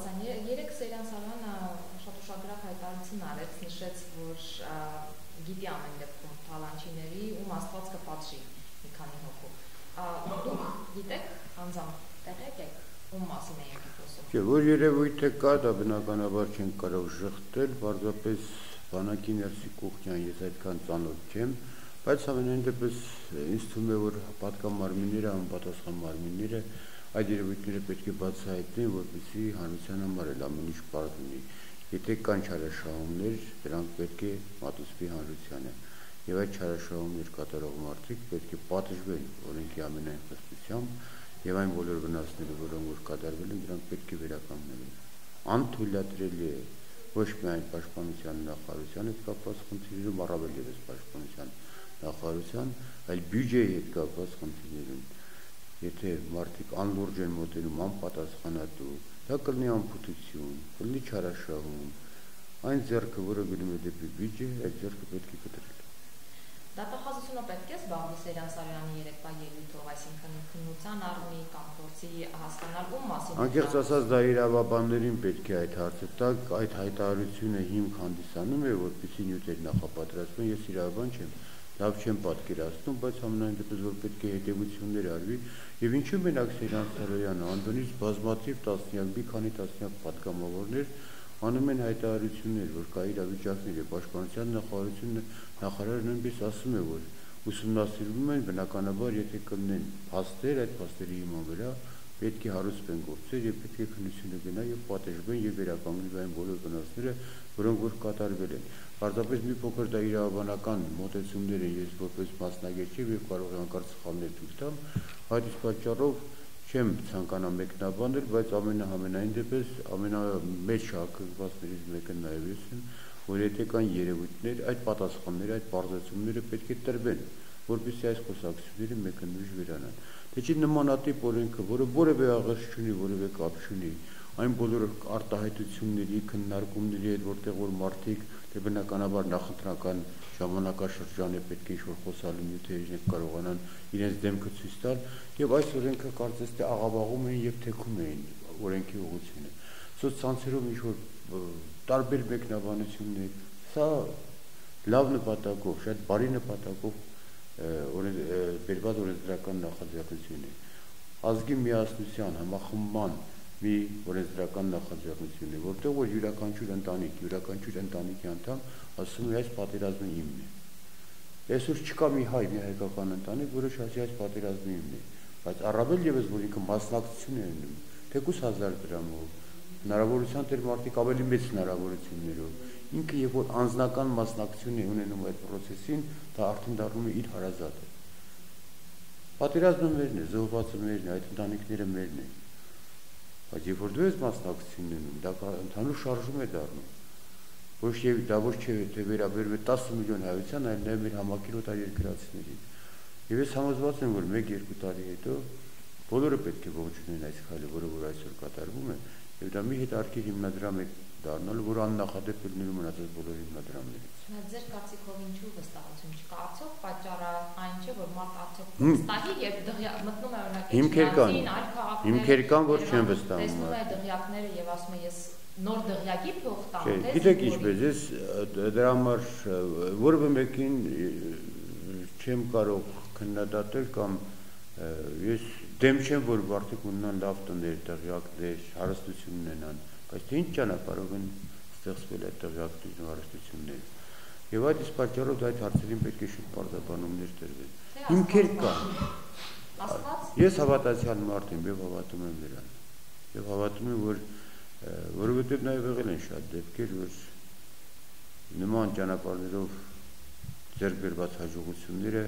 Բաղդասարյան, երեք Սերյան Սարյանը շատ ուշագրավ հայտարարություն արեց, նշեց, որ գիտի ամեն դեպքում թալանչիների ում Աստված կպատժի մի քանի հոգու։ Դուք գիտեք անձամբ տեղյակ եք ում մասին եք խոսում։ Չէ, որ երևույթը կա, դա բնականաբար չեն կարող ժխտել, պարզապես բանակի ներսի կողքյան ես այդքան ծանոթ չեմ, բայց ամենայն դեպս ինձ թվում է, որ պատկամարմինները, անպատասխան մարմինները այդ երևույթները պետք է բացահայտեն, որպեսզի հանրության համար էլ ամեն ինչ պարզ լինի։ Եթե կան չարաշահումներ, դրանք պետք է մատուցվի հանրությանը։ Եվ այդ չարաշահումներ կատարող մարդիկ պետք է պատժվեն օրենքի ամենայն խստությամբ, եւ այն բոլոր վնասները, որոնք որ կատարվել են, դրանք պետք է վերականգնվեն։ Անթույլատրելի է ոչ միայն պաշտպանության նախարարության հետ կապված խնդիրներում, առավել ևս պաշտպանության նախարարության, այլ բյուջեի հետ կապված խնդիրներում։ Եթե մարդիկ անլուրջ են մոտենում, անպատասխանատու, դա կլինի անփութություն, կլինի չարաշահում, այն ձեռքը, որը գնում է դեպի բյուջե, այդ ձեռքը պետք է կտրել։ Դատախազությունը պետք է զբաղվի Սերյան Սարյանի երեկվա ելույթով, այսինքն քննության առնի կամ փորձի հասկանալ ում մասին։ Անկեղծ ասած, դա իրավաբաններին պետք է այդ հարցը տակ, այդ հայտարարությունը հիմք հանդիսանում է, որպեսզի նյութեր նախապատրաստվեն, ես իրավաբան չեմ, լավ չեմ պատկերացնում, բայց ամենայն դեպս որ պետք է հետևություններ արվի, եւ ինչու մենակ Սերյան Սարոյանը, Անդոնից բազմաթիվ տասնյակ, մի քանի տասնյակ պատգամավորներ անում են հայտարարություններ, որ կա իրավիճակներ, եւ պաշտպանության նախարարը նույնպես ասում է, որ ուսումնասիրվում են բնականաբար, եթե կլինեն փաստեր, այդ փաստերի հիման վրա պետք է հարուցվեն գործեր եւ պետք է քննությունը գնա եւ պատժվեն եւ վերականգնվի այն բոլոր վնասները, որոնք որ կատարվել են։ Պարզապես մի փոքր դա իրավաբանական մոտեցումներ են, ես որպես մասնագետ չեմ եւ կարող եմ հանկարծ սխալներ ցույց տամ, այդ իսկ պատճառով չեմ ցանկանա մեկնաբանել, բայց ամենահամենայն դեպս ամենամեծ շահագրգռվածներից մեկը նաեւ ես եմ, որ եթե կան երևույթներ, այդ պատասխանները, այդ բարձրացումները պետք է տրվեն, որպեսզի այս խոսակցությունները մեկնուժ վերանան։ Թե չի նմանատիպ օրենքը, որը որևէ աղերս չունի, որևէ կապ չունի, այն բոլոր արտահայտությունների, քննարկումների հետ, որտեղ որ մարդիկ դե բնականաբար նախընտրական ժամանակաշրջան է պետք է ինչ-որ խոսալու նյութեր կարողանան իրենց դեմքը ցույց տալ, եւ այս օրենքը կարծես թե աղավաղում էին եւ թեքում էին օրենքի ուղղությունը։ Սոցցանցերում ինչ-որ տարբեր մեկնաբանություններ, սա լավ նպատակով, շատ բարի նպատակով բերված օրենսդրական նախաձեռնություն է։ Ազգի միասնության, համախմբման մի օրենսդրական նախաձեռնություն է, որտեղ որ յուրաքանչյուր ընտանիքի անդամ ասում է այս պատերազմը իմն է։ Այսօր չկա մի հայ, մի հայկական ընտանիք, որը շահի այս պատերազմը իմն է, բայց առավել ևս որ ինքը մասնակցություն է ունենում, թեկուզ 1000 դրամով, հնարավորության տեր մարդիկ ավելի մեծ հնարավորություններով, ինքը երբ որ անձնական մասնակցություն է ունենում այդ process-ին, դա արդեն դառնում է իր հարազատը։ Պատերազմը մերն է, զոհվածը մերն է, այդ ընտանիքները մերն են։ Բայց երբ որ դու ես մասնակցություն ունենում, դա ընդհանուր շարժում է դառնում։ Դա ոչ թե վերաբերում է 10 միլիոն հայության, այլ նաև մեր համակիրոտ երկրացիներին։ Եվ ես համոզված եմ, որ 1-2 տարի հետո բոլորը պետք է ողջունեն այս քայլը, որը որ այսօր կատարվում է, եւ դա մի հետարքի հիմնադրամ է դառնալու, որ աննախադեպ լինելու մնացած բոլոր հիմնադրամներից։ Ձեր կարծիքով ինչու վստահություն չկա, արդյոք պատճառը այն չէ, որ մարդ արդյոք վստահի, երբ մտնում է օրինակ հիմքեր կան, որ չեն վստահում։ Տեսնում է դղյակները եւ ասում է ես նոր դղյակի փող տամ, թե գիտեք ինչպես, ես դրա համար որևէ մեկին չեմ կարող քննադատել կամ ես դեմ չեմ, որ մարդիկ ունենան լավ տներ, դղյակներ, հարստություն ունենան, բայց թե ինչ ճանապարհով են ստեղծվել այդ դղյակներն ու հարստությունները։ Եվ այդ իսկ պատճառով այդ հարցերին պետք է շուտ պարզաբանումներ տրվեն։ Հիմքեր կան։ Ես հավատացյալ մարդ եմ եւ հավատում եմ նրան։ Եվ հավատում եմ, որ որովհետեւ նաեւ եղել են շատ դեպքեր, որ նման ճանապարհներով ձեռք բերված հաջողությունները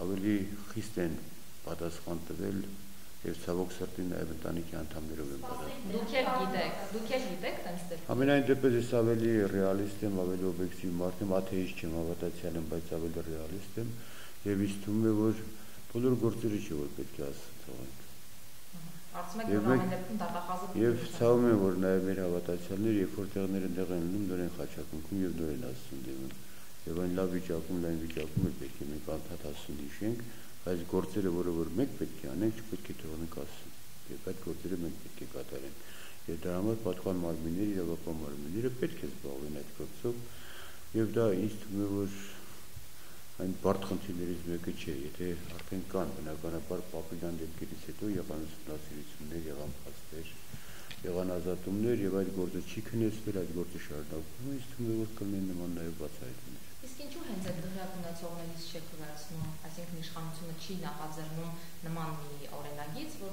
ավելի խիստ են պատասխան տվել եւ ցավոք սրտի նաեւ ընտանիքի անդամներով են պատասխան։ Դուք եք գիտեք տենց դեպքեր։ Ամենայն դեպս ես ավելի ռեալիստ եմ, ավելի օբյեկտիվ մարդ եմ, աթեիստ չեմ, հավատացյալ եմ, բայց ավելի ռեալիստ եմ եւ ինձ թվում է, որ բոլոր գործերը չէ, որ պետք է ասենք։ Արդյոք ամեն դեպքում դատախազը եւ ցավում եմ, որ նաեւ մեր հավատացյալները, երբ որ տեղները տեղ են լինում, նոր են խաչակնքում եւ նոր են ասում դեմն։ Եվ այն լավ վիճակում, լայն վիճակում է պետք է մենք անդադ ասում հիշենք, այս գործերը, որը որ մենք պետք է անենք, չպետք է թողնենք ասում։ Եվ այդ գործերը մենք պետք է կատարենք։ Եվ դրա համար պատկան մարմինները, իրավապահ մարմինները պետք է զբաղվեն այդ գործով, եւ դա ինձ թվում է, որ այն բարդ խնդիրներից մեկը չէ, եթե արդեն կան բնականաբար Պապիլյան դեպքերից հետո եղան ուսումնասիրություններ, եղան փաստեր, եղան ազատումներ եւ այդ գործը չի քնեցվել, այդ գործը շարունակվում է, ինձ թվում է, որ կլինեն նման նաեւ բացահայտումներ։ Իսկ ինչու հենց այդ դժվար ունեցողներից չեք վերացնում, այսինքն իշխանությունը չի նախաձեռնում նման մի օրենագիծ, որ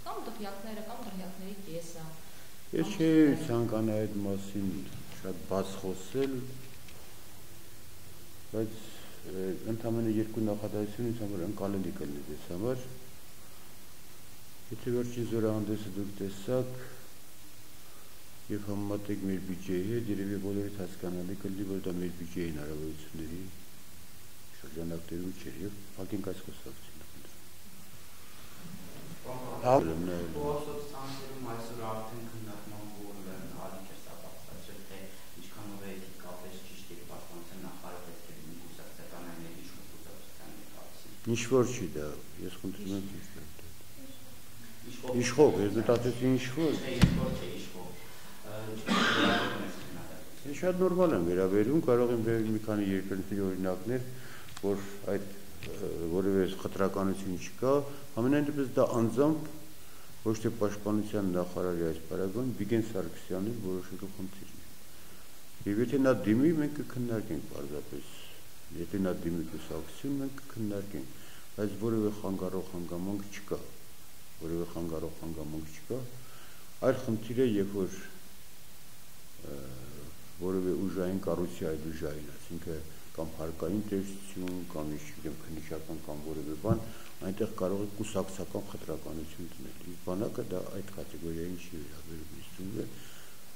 կամ դղյակները, կամ դղյակների կեսը։ Ես չի ցանկանա այդ մասին շատ բաց խոսել, բայց ընդամենը երկու նախադասություն ինձ համար ընկալելի կլինի դες համար։ Եթե վերջին զորահանդեսը դուք տեսաք եւ համեմատեք մեր բյուջեի հետ, երևի բոլորիդ հասկանալի կլինի, որ դա մեր բյուջեի հնարավորությունների շրջանակներում չէր եւ փակենք այս խոսակցությունը։ Սոցցանցերում այսօր արդեն քննարկման ոլորտն ալիք է սապատացել, թե ինչքանով է էթիկապես ճիշտ է պաշտպանության նախարարը պետք է լինի կուսակցական այլ ինչ-որ կուսակցության ներկայացնի։ Ինչ որ չի դա, ես խնդրում եմ իշխող, ես մտածեցի ինչ-որ։ Ես շատ նորմալ եմ վերաբերում, կարող եմ վերել մի քանի երկրների օրինակներ, որ այդ որևէ խտրականություն չկա, ամենայն դեպս դա անձամբ ոչ թե պաշտպանության նախարարի այս պարագան Վիգեն Սարգսյանի որոշելու խնդիրն է։ Եվ եթե նա դիմի, մենք կքննարկենք պարզապես, եթե նա դիմի կուսակցություն, մենք կքննարկենք, բայց որևէ խանգարող հանգամանք չկա, որևէ խանգարող հանգամանք չկա, այլ խնդիր է, երբ որ որևէ ուժային կառույցի այդ ուժային, այսինքն կամ հարկային տեսություն, կամ ինչ-որ քննիչական կամ որևէ բան, այնտեղ կարող է կուսակցական խտրականություն դնել։ Իսկ բանակը դա այդ կատեգորիային չի վերաբերում, ինձ թվում է,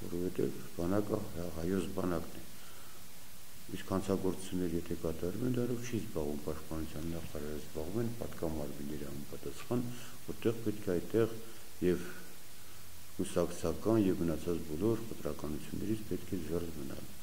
որովհետև բանակը հայոց բանակն է։ Իսկ հանցագործություններ եթե կատարվում են, դարով չի զբաղվում պաշտպանության նախարարը, զբաղվում են պատկամարմինների համապատասխան, որտեղ պետք է այդտեղ եւ կուսակցական եւ մնացած բոլոր խտրականություններից պետք է զերծ մնալ։